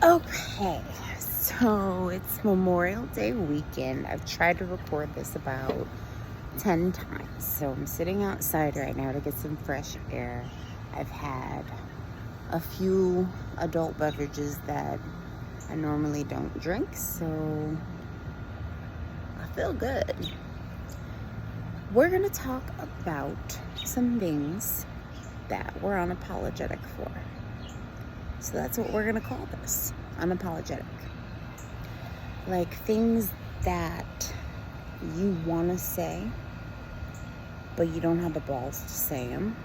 Okay, so it's Memorial Day weekend. I've tried to record this about 10 times. So I'm sitting outside right now to get some fresh air. I've had a few adult beverages that I normally don't drink, so I feel good. We're going to talk about some things that we're unapologetic for. So that's what we're going to call this, unapologetic. Like things that you want to say, but you don't have the balls to say them.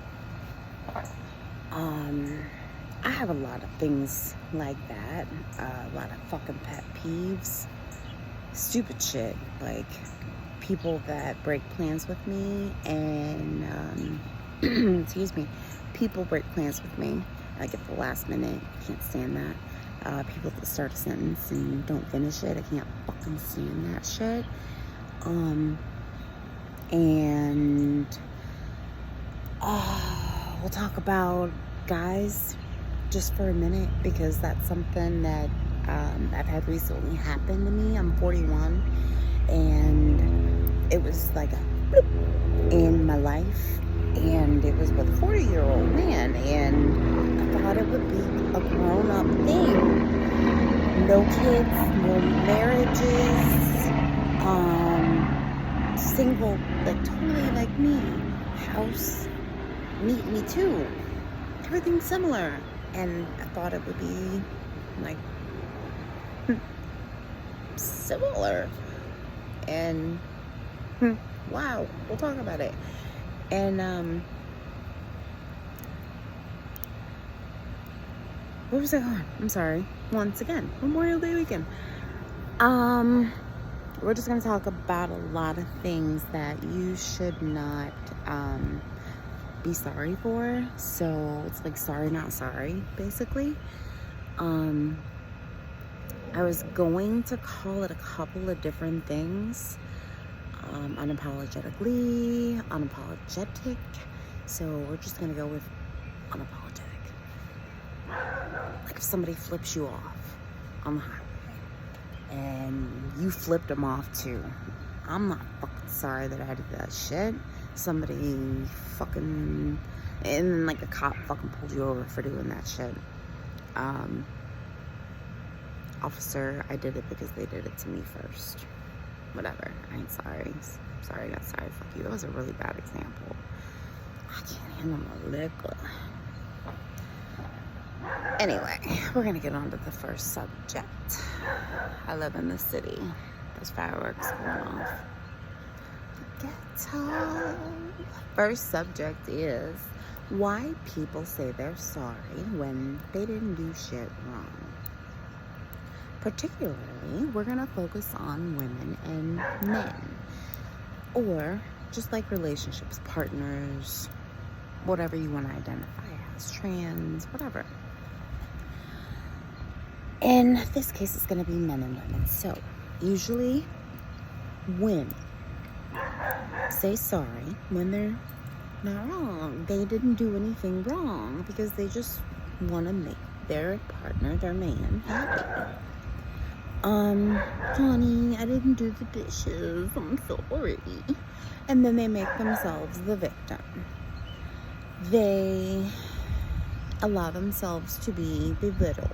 I have a lot of things like that. A lot of fucking pet peeves. Stupid shit. Like people that break plans with me and, excuse me, people break plans with me. Like at the last minute, can't stand that. People that start a sentence and don't finish it, I can't fucking stand that shit. And we'll talk about guys just for a minute because that's something that I've had recently happen to me. I'm 41 and it was like a bloop in my life, and it was with a 40-year-old man, and I thought it would be a grown-up thing. No kids, no marriages, single, like totally like me. House, meet me too. Everything's similar. And I thought it would be like similar. And wow, we'll talk about it. And where was I going? I'm sorry. Once again, Memorial Day weekend. We're just gonna talk about a lot of things that you should not be sorry for. So it's like sorry not sorry, basically. I was going to call it a couple of different things. Unapologetically, unapologetic. So we're just gonna go with unapologetic. Like if somebody flips you off on the highway and you flipped them off too, I'm not fucking sorry that I did that shit. Somebody fucking, and then like a cop fucking pulled you over for doing that shit. Officer, I did it because they did it to me first. Whatever, I ain't sorry. Sorry, not sorry, fuck you. That was a really bad example. I can't handle my liquor. Anyway, we're gonna get on to the first subject. I live in the city. There's fireworks going off. Ghetto. First subject is why people say they're sorry when they didn't do shit wrong. Particularly, we're gonna focus on women and men, or just like relationships, partners, whatever you want to identify as, trans, whatever. In this case, it's gonna be men and women. So, usually, women say sorry when they're not wrong. They didn't do anything wrong because they just want to make their partner, their man, happy. Honey, I didn't do the dishes. I'm sorry. And then they make themselves the victim. They allow themselves to be belittled.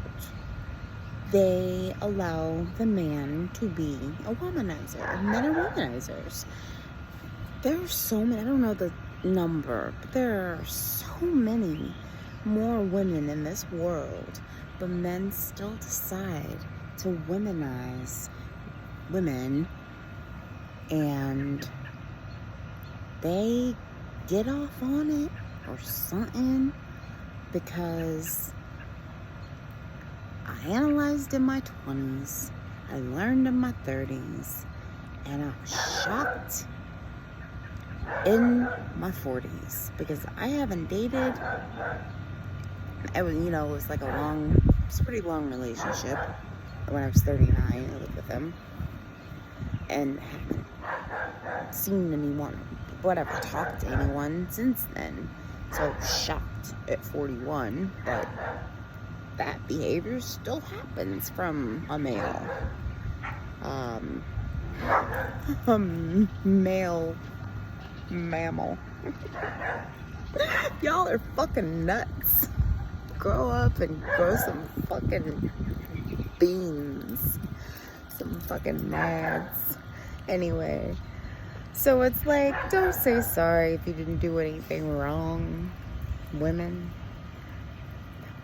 They allow the man to be a womanizer. Men are womanizers. There are so many, I don't know the number, but there are so many more women in this world, but men still decide to womanize women, and they get off on it or something because I analyzed in my 20s, I learned in my 30s, and I'm shocked in my 40s because I haven't dated. It was like it's a pretty long relationship. When I was 39, I lived with him and haven't seen anyone, talked to anyone since then. So shocked at 41 that that behavior still happens from a male. A male mammal. Y'all are fucking nuts. Grow up and grow some fucking beans. Some fucking nads. Anyway, so it's like, don't say sorry if you didn't do anything wrong. Women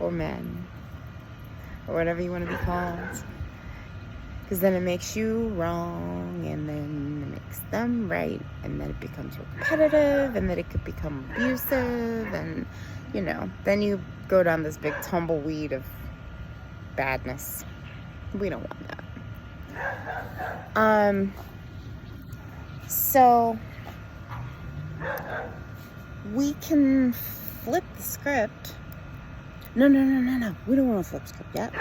or men or whatever you want to be called. Because then it makes you wrong, and then it makes them right, and then it becomes repetitive, and then it could become abusive, and, you know, then you go down this big tumbleweed of badness. We don't want that. So, we can flip the script. No. We don't want to flip the script yet.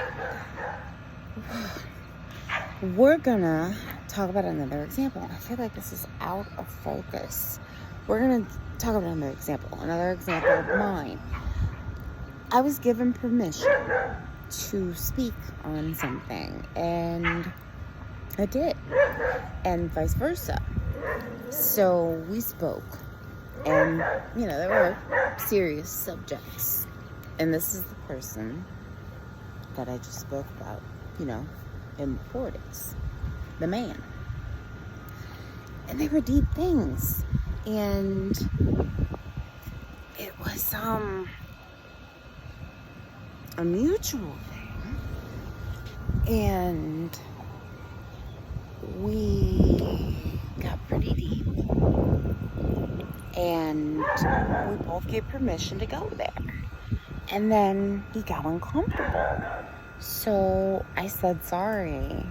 We're gonna talk about another example. I feel like this is out of focus. We're gonna talk about another example of mine. I was given permission to speak on something, and I did, and vice versa. So we spoke, and, you know, there were serious subjects, and this is the person that I just spoke about, you know, in the 40s, the man. And they were deep things, and it was a mutual thing, and we got pretty deep, and we both gave permission to go there, and then he got uncomfortable. So I said sorry.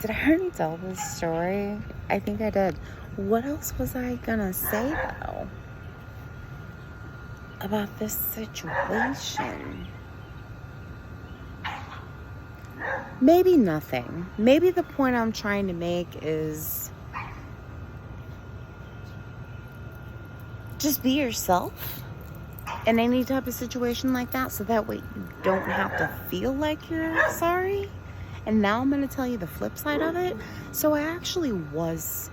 Did I already tell this story? I think I did. What else was I gonna say, though, about this situation? Maybe nothing. Maybe the point I'm trying to make is just be yourself in any type of situation like that, so that way you don't have to feel like you're sorry. And now I'm going to tell you the flip side of it. So I actually was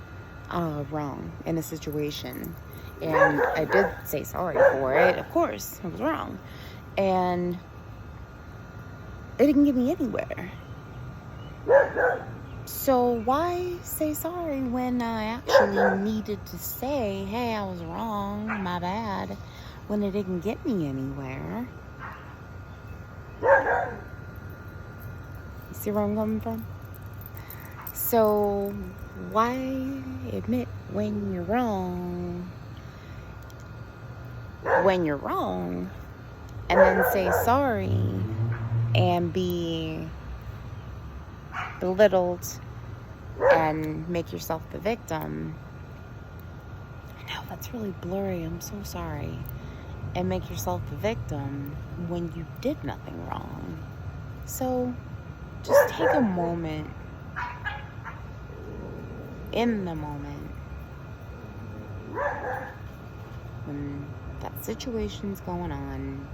wrong in a situation, and I did say sorry for it. Of course, I was wrong, and it didn't get me anywhere. So why say sorry when I actually needed to say, hey, I was wrong, my bad, when it didn't get me anywhere? You see where I'm coming from? So why admit when you're wrong, and then say sorry and be belittled and make yourself the victim? I know that's really blurry, I'm so sorry. And make yourself the victim when you did nothing wrong. So just take a moment, in the moment, when that situation's going on,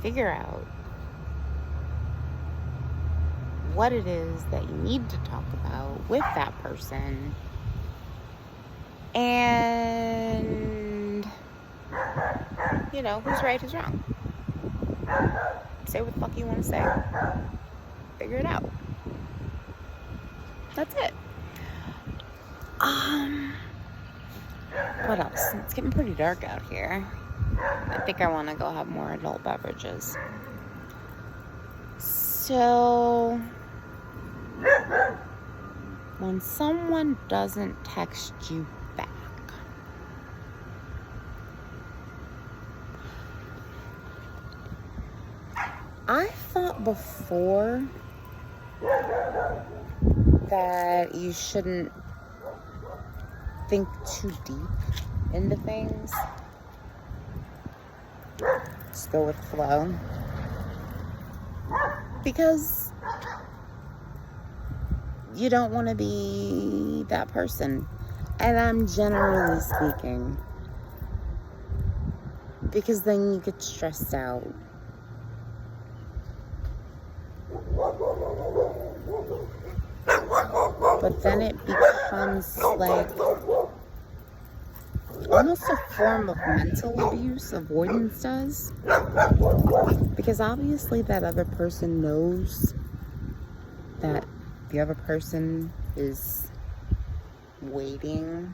figure out what it is that you need to talk about with that person, and, you know, who's right, who's wrong. Say what the fuck you want to say. Figure it out. That's it. What else? It's getting pretty dark out here. I think I want to go have more adult beverages. So, when someone doesn't text you back, I thought before that you shouldn't think too deep into things. Just go with the flow. Because you don't want to be that person. And I'm generally speaking. Because then you get stressed out. but then it becomes like almost a form of mental abuse. Avoidance does, because obviously that other person knows that the other person is waiting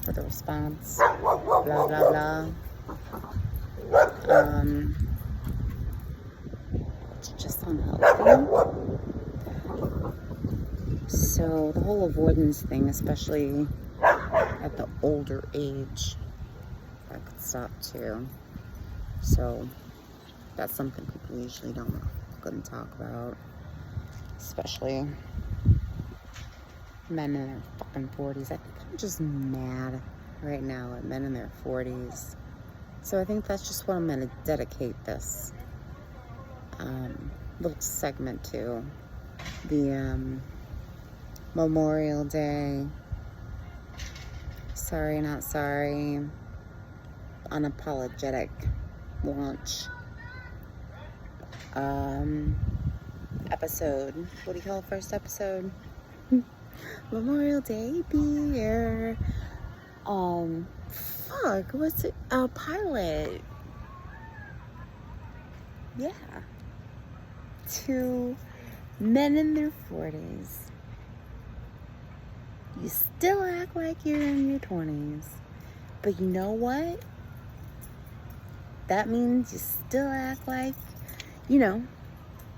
for the response, blah blah blah. It's just unhealthy. So the whole avoidance thing, especially at the older age, I could stop too. So that's something people usually don't couldn't talk about, especially men in their fucking 40s. I think I'm just mad right now at men in their 40s. So I think that's just what I'm going to dedicate this little segment to. The Memorial Day, sorry not sorry, unapologetic launch episode. What do you call the first episode? Memorial Day beer. Fuck, what's it? Pilot. Yeah. To men in their 40s. You still act like you're in your 20s. But you know what? That means you still act like, you know,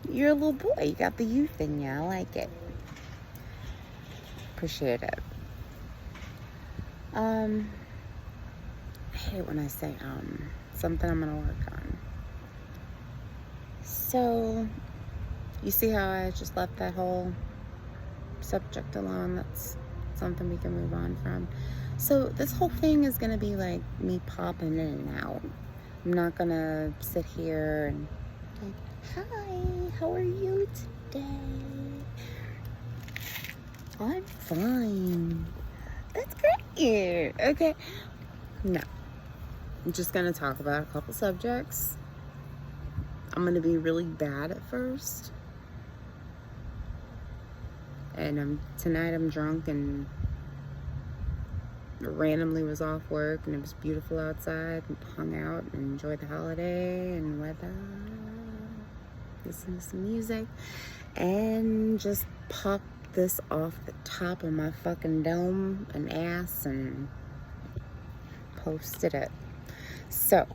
you're a little boy. You got the youth in you. I like it. Appreciate it. I hate when I say something I'm gonna work on. So you see how I just left that whole subject alone? That's something we can move on from. So this whole thing is gonna be like me popping in and out. I'm not gonna sit here and like, hi, how are you today? I'm fine. That's great. Okay. No. I'm just gonna talk about a couple subjects. I'm gonna be really bad at first. And tonight I'm drunk and randomly was off work and it was beautiful outside and hung out and enjoyed the holiday and weather, listen to some music, and just pop this off the top of my fucking dome and ass and posted it. So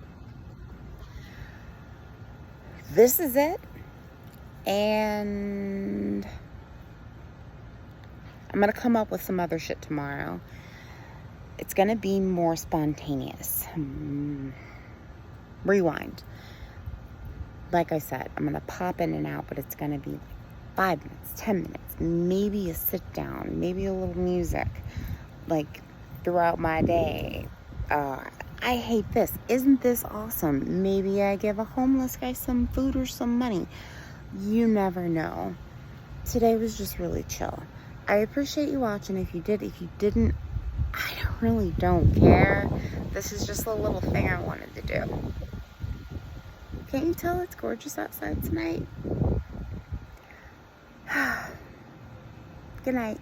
this is it, and I'm gonna come up with some other shit tomorrow. It's gonna be more spontaneous. Rewind. Like I said, I'm gonna pop in and out, but it's gonna be 5 minutes, 10 minutes, maybe a sit down, maybe a little music, like throughout my day. I hate this. Isn't this awesome? Maybe I give a homeless guy some food or some money. You never know. Today was just really chill. I appreciate you watching. If you did, if you didn't, I really don't care. This is just a little thing I wanted to do. Can't you tell it's gorgeous outside tonight? Good night.